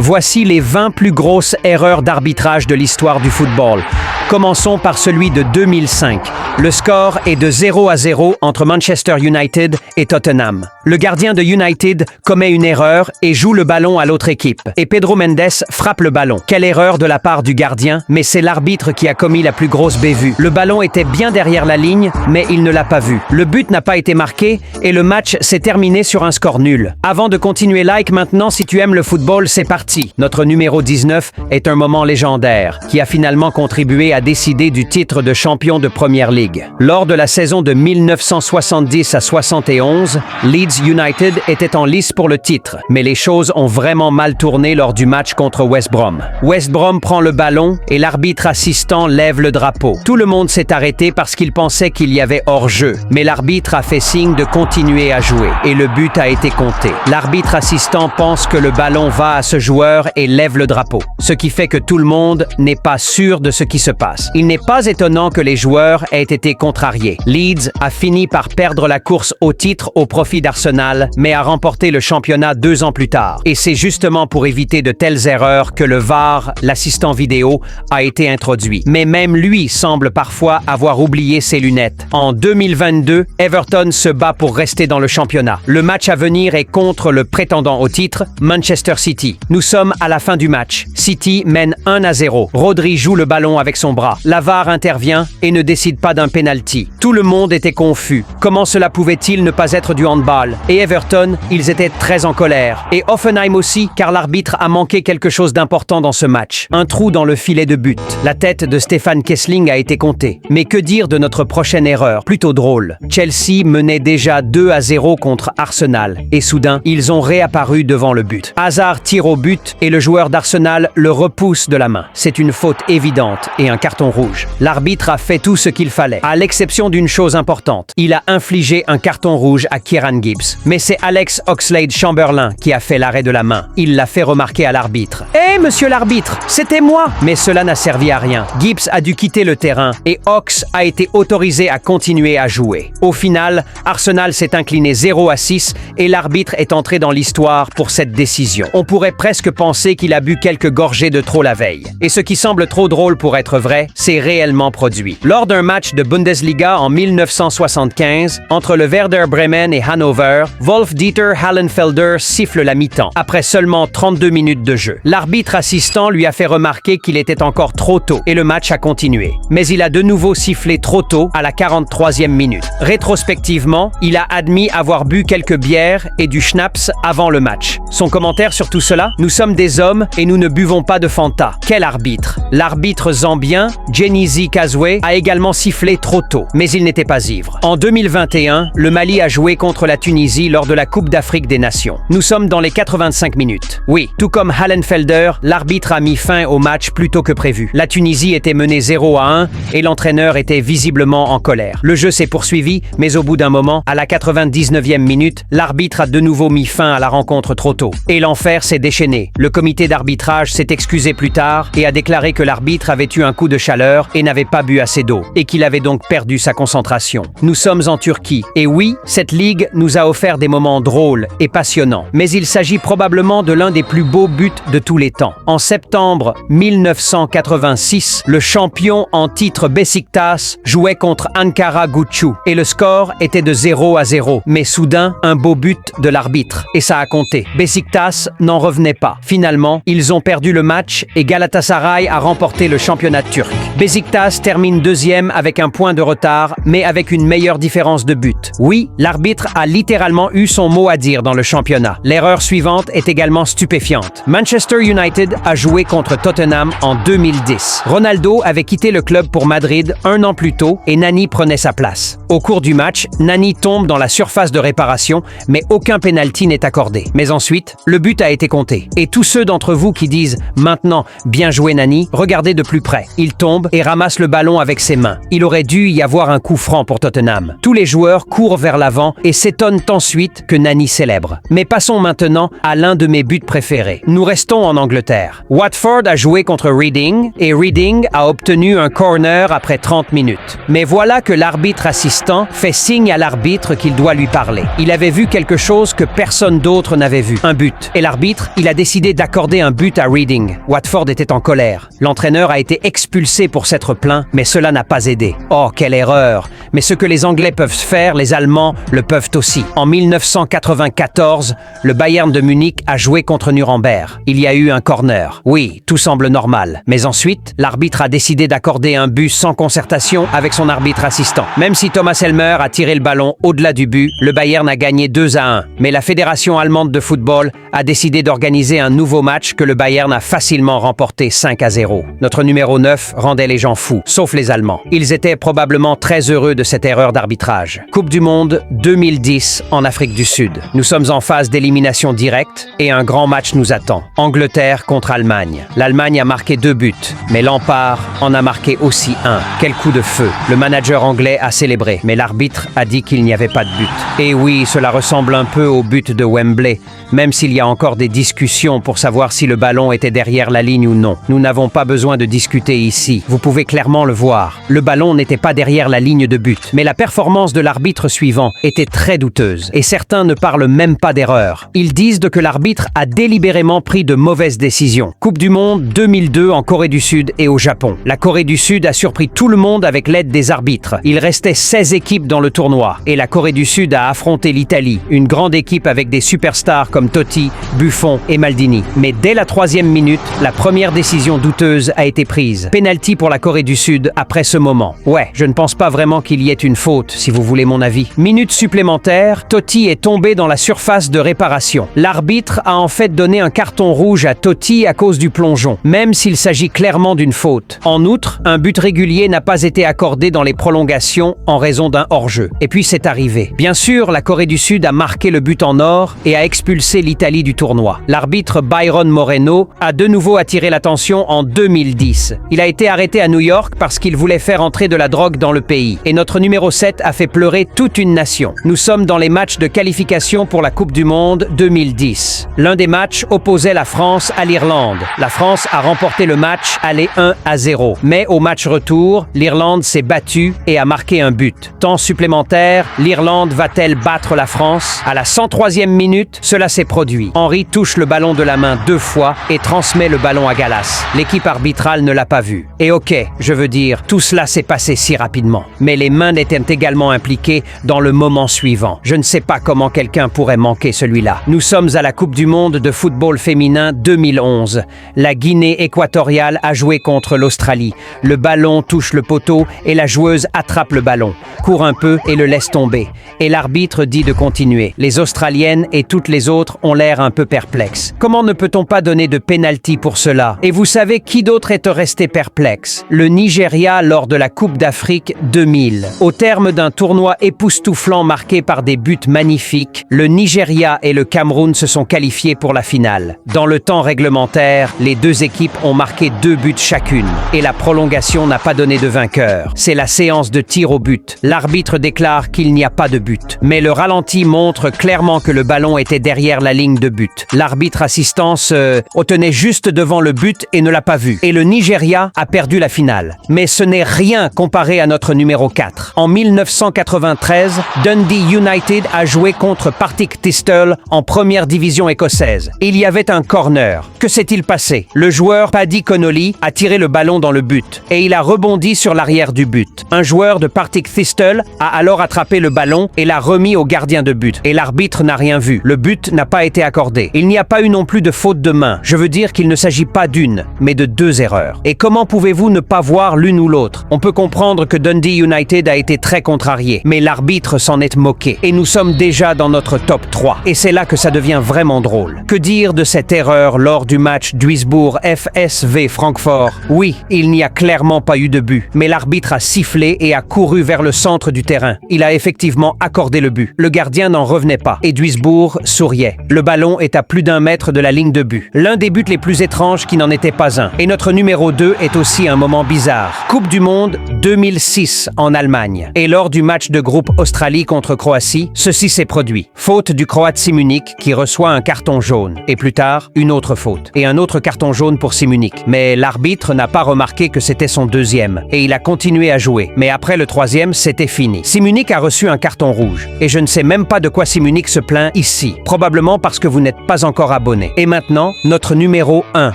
Voici les 20 plus grosses erreurs d'arbitrage de l'histoire du football. Commençons par celui de 2005. Le score est de 0-0 entre Manchester United et Tottenham. Le gardien de United commet une erreur et joue le ballon à l'autre équipe. Et Pedro Mendes frappe le ballon. Quelle erreur de la part du gardien, mais c'est l'arbitre qui a commis la plus grosse bévue. Le ballon était bien derrière la ligne, mais il ne l'a pas vu. Le but n'a pas été marqué et le match s'est terminé sur un score nul. Avant de continuer, like maintenant si tu aimes le football, c'est parti. Notre numéro 19 est un moment légendaire qui a finalement contribué à décider du titre de champion de Première Ligue. Lors de la saison de 1970 à 71, Leeds United était en lice pour le titre, mais les choses ont vraiment mal tourné lors du match contre West Brom. West Brom prend le ballon et l'arbitre assistant lève le drapeau. Tout le monde s'est arrêté parce qu'il pensait qu'il y avait hors-jeu, mais l'arbitre a fait signe de continuer à jouer et le but a été compté. L'arbitre assistant pense que le ballon va à ce joueur et lève le drapeau, ce qui fait que tout le monde n'est pas sûr de ce qui se passe. Il n'est pas étonnant que les joueurs aient été contrariés. Leeds a fini par perdre la course au titre au profit d'Arsenal, mais a remporté le championnat 2 ans plus tard. Et c'est justement pour éviter de telles erreurs que le VAR, l'assistant vidéo, a été introduit. Mais même lui semble parfois avoir oublié ses lunettes. En 2022, Everton se bat pour rester dans le championnat. Le match à venir est contre le prétendant au titre, Manchester City. Nous sommes à la fin du match. City mène 1-0. Rodri joue le ballon avec son bras. La VAR intervient et ne décide pas d'un penalty. Tout le monde était confus. Comment cela pouvait-il ne pas être du handball? Et Everton, ils étaient très en colère. Et Hoffenheim aussi, car l'arbitre a manqué quelque chose d'important dans ce match. Un trou dans le filet de but. La tête de Stefan Kessling a été comptée. Mais que dire de notre prochaine erreur? Plutôt drôle. Chelsea menait déjà 2-0 contre Arsenal. Et soudain, ils ont réapparu devant le but. Hazard tire au but et le joueur d'Arsenal le repousse de la main. C'est une faute évidente et un carton rouge. L'arbitre a fait tout ce qu'il fallait, à l'exception d'une chose importante. Il a infligé un carton rouge à Kieran Gibbs. Mais c'est Alex Oxlade-Chamberlain qui a fait l'arrêt de la main. Il l'a fait remarquer à l'arbitre. « Hé, monsieur l'arbitre, c'était moi !» Mais cela n'a servi à rien. Gibbs a dû quitter le terrain et Ox a été autorisé à continuer à jouer. Au final, Arsenal s'est incliné 0-6 et l'arbitre est entré dans l'histoire pour cette décision. On pourrait presque penser qu'il a bu quelques gorgées de trop la veille. Et ce qui semble trop drôle pour être vrai, c'est réellement produit. Lors d'un match de Bundesliga en 1975, entre le Werder Bremen et Hannover, Wolf-Dieter Hallenfelder siffle la mi-temps, après seulement 32 minutes de jeu. L'arbitre assistant lui a fait remarquer qu'il était encore trop tôt et le match a continué. Mais il a de nouveau sifflé trop tôt à la 43e minute. Rétrospectivement, il a admis avoir bu quelques bières et du schnapps avant le match. Son commentaire sur tout cela? Nous sommes des hommes et nous ne buvons pas de Fanta. Quel arbitre? L'arbitre zambien, Genizi Kazwe, a également sifflé trop tôt, mais il n'était pas ivre. En 2021, le Mali a joué contre la Tunisie lors de la Coupe d'Afrique des Nations. Nous sommes dans les 85 minutes. Oui, tout comme Hallenfelder, l'arbitre a mis fin au match plus tôt que prévu. La Tunisie était menée 0-1 et l'entraîneur était visiblement en colère. Le jeu s'est poursuivi, mais au bout d'un moment, à la 99e minute, l'arbitre a de nouveau mis fin à la rencontre trop tôt. Et l'enfer s'est déchaîné. Le comité d'arbitrage s'est excusé plus tard et a déclaré que l'arbitre avait eu un coup de chaleur et n'avait pas bu assez d'eau, et qu'il avait donc perdu sa concentration. Nous sommes en Turquie, et oui, cette ligue nous a offert des moments drôles et passionnants, mais il s'agit probablement de l'un des plus beaux buts de tous les temps. En septembre 1986, le champion en titre Beşiktaş jouait contre Ankara Gücü, et le score était de 0-0. Mais soudain, un beau but de l'arbitre, et ça a compté. Beşiktaş n'en revenait pas. Finalement, ils ont perdu le match et Galatasaray a remporté le championnat turc. Beşiktaş termine deuxième avec un point de retard, mais avec une meilleure différence de but. Oui, l'arbitre a littéralement eu son mot à dire dans le championnat. L'erreur suivante est également stupéfiante. Manchester United a joué contre Tottenham en 2010. Ronaldo avait quitté le club pour Madrid 1 an plus tôt et Nani prenait sa place. Au cours du match, Nani tombe dans la surface de réparation, mais aucun penalty n'est accordé. Mais ensuite, le but a été compté. Et tous ceux d'entre vous qui disent « Maintenant, bien joué Nani », regardez de plus près. Il tombe et ramasse le ballon avec ses mains. Il aurait aurait dû y avoir un coup franc pour Tottenham. Tous les joueurs courent vers l'avant et s'étonnent ensuite que Nani célèbre. Mais passons maintenant à l'un de mes buts préférés. Nous restons en Angleterre. Watford a joué contre Reading et Reading a obtenu un corner après 30 minutes. Mais voilà que l'arbitre assistant fait signe à l'arbitre qu'il doit lui parler. Il avait vu quelque chose que personne d'autre n'avait vu, un but. Et l'arbitre, il a décidé d'accorder un but à Reading. Watford était en colère. L'entraîneur a été expulsé pour s'être plaint, mais cela n'a pas aidé. Oh, quelle erreur! Mais ce que les Anglais peuvent faire, les Allemands le peuvent aussi. En 1994, le Bayern de Munich a joué contre Nuremberg. Il y a eu un corner. Oui, tout semble normal. Mais ensuite, l'arbitre a décidé d'accorder un but sans concertation avec son arbitre assistant. Même si Thomas Helmer a tiré le ballon au-delà du but, le Bayern a gagné 2-1. Mais la Fédération allemande de football a décidé d'organiser un nouveau match que le Bayern a facilement remporté 5-0. Notre numéro 9 rendait les gens fous, sauf les Allemands. Ils étaient probablement très heureux de cette erreur d'arbitrage. Coupe du Monde 2010 en Afrique du Sud. Nous sommes en phase d'élimination directe et un grand match nous attend. Angleterre contre Allemagne. L'Allemagne a marqué 2 buts, mais Lampard en a marqué aussi un. Quel coup de feu! Le manager anglais a célébré, mais l'arbitre a dit qu'il n'y avait pas de but. Et oui, cela ressemble un peu au but de Wembley, même s'il y a encore des discussions pour savoir si le ballon était derrière la ligne ou non. Nous n'avons pas besoin de discuter ici. Vous pouvez clairement le voir. Le ballon n'était pas derrière la ligne de but, mais la performance de l'arbitre suivant était très douteuse. Et certains ne parlent même pas d'erreur. Ils disent que l'arbitre a délibérément pris de mauvaises décisions. Coupe du Monde 2002 en Corée du Sud et au Japon. La Corée du Sud a surpris tout le monde avec l'aide des arbitres. Il restait 16 équipes dans le tournoi et la Corée du Sud a affronté l'Italie, une grande équipe avec des superstars comme Totti, Buffon et Maldini. Mais dès la 3e minute, la première décision douteuse a été prise. Penalty pour la Corée du Sud après ce moment. Ouais, je ne pense pas vraiment qu'il y ait une faute, si vous voulez mon avis. Minute supplémentaire, Totti est tombé dans la surface de réparation. L'arbitre a en fait donné un carton rouge à Totti à cause du plongeon, même s'il s'agit clairement d'une faute. En outre, un but régulier n'a pas été accordé dans les prolongations en raison d'un hors-jeu. Et puis c'est arrivé. Bien sûr, la Corée du Sud a marqué le but en or et a expulsé l'Italie du tournoi. L'arbitre Byron Moreno a de nouveau attiré l'attention en 2010. Il a été arrêté à New York parce qu'il voulait faire entrer de la drogue dans le pays. Et notre numéro 7 a fait pleurer toute une nation. Nous sommes dans les matchs de qualification pour la Coupe du Monde 2010. L'un des matchs opposait la France à l'Irlande. La France a remporté le match aller 1-0. Mais au match retour, l'Irlande s'est battue et a marqué un but. Temps supplémentaire, l'Irlande va-t-elle battre la France? À la 103e minute, cela s'est produit. Henry touche le ballon de la main 2 fois et transmet le ballon à Gallas. L'équipe arbitrale ne l'a pas vu. Et ok, je veux dire, tout cela s'est passé si rapidement. Mais les mains étaient également impliquées dans le moment suivant. Je ne sais pas comment quelqu'un pourrait manquer celui-là. Nous sommes à la Coupe du Monde de football féminin 2011. La Guinée équatoriale a joué contre l'Australie. Le ballon touche le poteau et la joueuse attrape le ballon, court un peu et le laisse tomber. Et l'arbitre dit de continuer. Les Australiennes et toutes les autres ont l'air un peu perplexes. Comment ne peut-on pas donner de pénalty pour cela? Et vous savez qui d'autre est resté perplexe? Le Nigeria lors de la Coupe d'Afrique 2000. Au terme d'un tournoi époustouflant marqué par des buts magnifiques, le Nigeria et le Cameroun se sont qualifiés pour la finale. Dans le temps réglementaire, les deux équipes ont marqué 2 buts chacune et la prolongation n'a pas donné de vainqueur. C'est la séance de tir au but. L'arbitre déclare qu'il n'y a pas de but, mais le ralenti montre clairement que le ballon était derrière la ligne de but. L'arbitre assistant se tenait juste devant le but et ne l'a pas vu. Et le Nigeria a perdu la finale. Mais ce n'est rien comparé à notre numéro 4. En 1993, Dundee United a joué contre Partick Thistle en première division écossaise. Il y avait un corner. Que s'est-il passé? Le joueur Paddy Connolly a tiré le ballon dans le but et il a rebondi sur l'arrière du but. Un joueur de Partick Thistle a alors attrapé le ballon et l'a remis au gardien de but. Et l'arbitre n'a rien vu. Le but n'a pas été accordé. Il n'y a pas eu non plus de faute de main. Je veux dire qu'il ne s'agit pas d'une, mais de 2 erreurs. Et comment pouvez-vous ne pas voir l'une ou l'autre? On peut comprendre que Dundee United a été très contrarié, mais l'arbitre s'en est moqué. Et nous sommes déjà dans notre top 3. Et c'est là que ça devient vraiment drôle. Que dire de cette erreur lors du match Duisbourg FSV Francfort? Oui, il n'y a clairement pas eu de but, mais l'arbitre a sifflé et a couru vers le centre du terrain. Il a effectivement accordé le but. Le gardien n'en revenait pas et Duisbourg souriait. Le ballon est à plus d'1 mètre de la ligne de but. L'un des buts les plus étranges qui n'en était pas un. Et notre numéro 2 est aussi un moment bizarre. Coupe du Monde 2006 en Allemagne. Et lors du match de groupe Australie contre Croatie, ceci s'est produit. Faute du Croate Šimunić qui reçoit un carton jaune. Et plus tard, une autre faute. Et un autre carton jaune pour Šimunić. Mais l'arbitre n'a pas remarqué que c'était son deuxième. Et il a continué à jouer. Mais après le troisième, c'était fini. Šimunić a reçu un carton rouge. Et je ne sais même pas de quoi Šimunić se plaint ici. Probablement parce que vous n'êtes pas encore abonné. Et maintenant, notre numéro 1.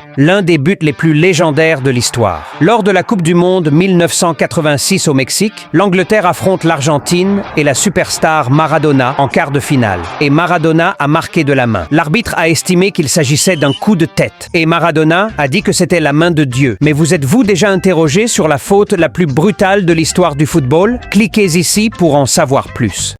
L'un des buts les plus légendaires de l'histoire. Lors de la Coupe du Monde 1986 au Mexique, l'Angleterre affronte l'Argentine et la superstar Maradona en quart de finale. Et Maradona a marqué de la main. L'arbitre a estimé qu'il s'agissait d'un coup de tête. Et Maradona a dit que c'était la main de Dieu. Mais vous êtes-vous déjà interrogé sur la faute la plus brutale de l'histoire du football? Cliquez ici pour en savoir plus.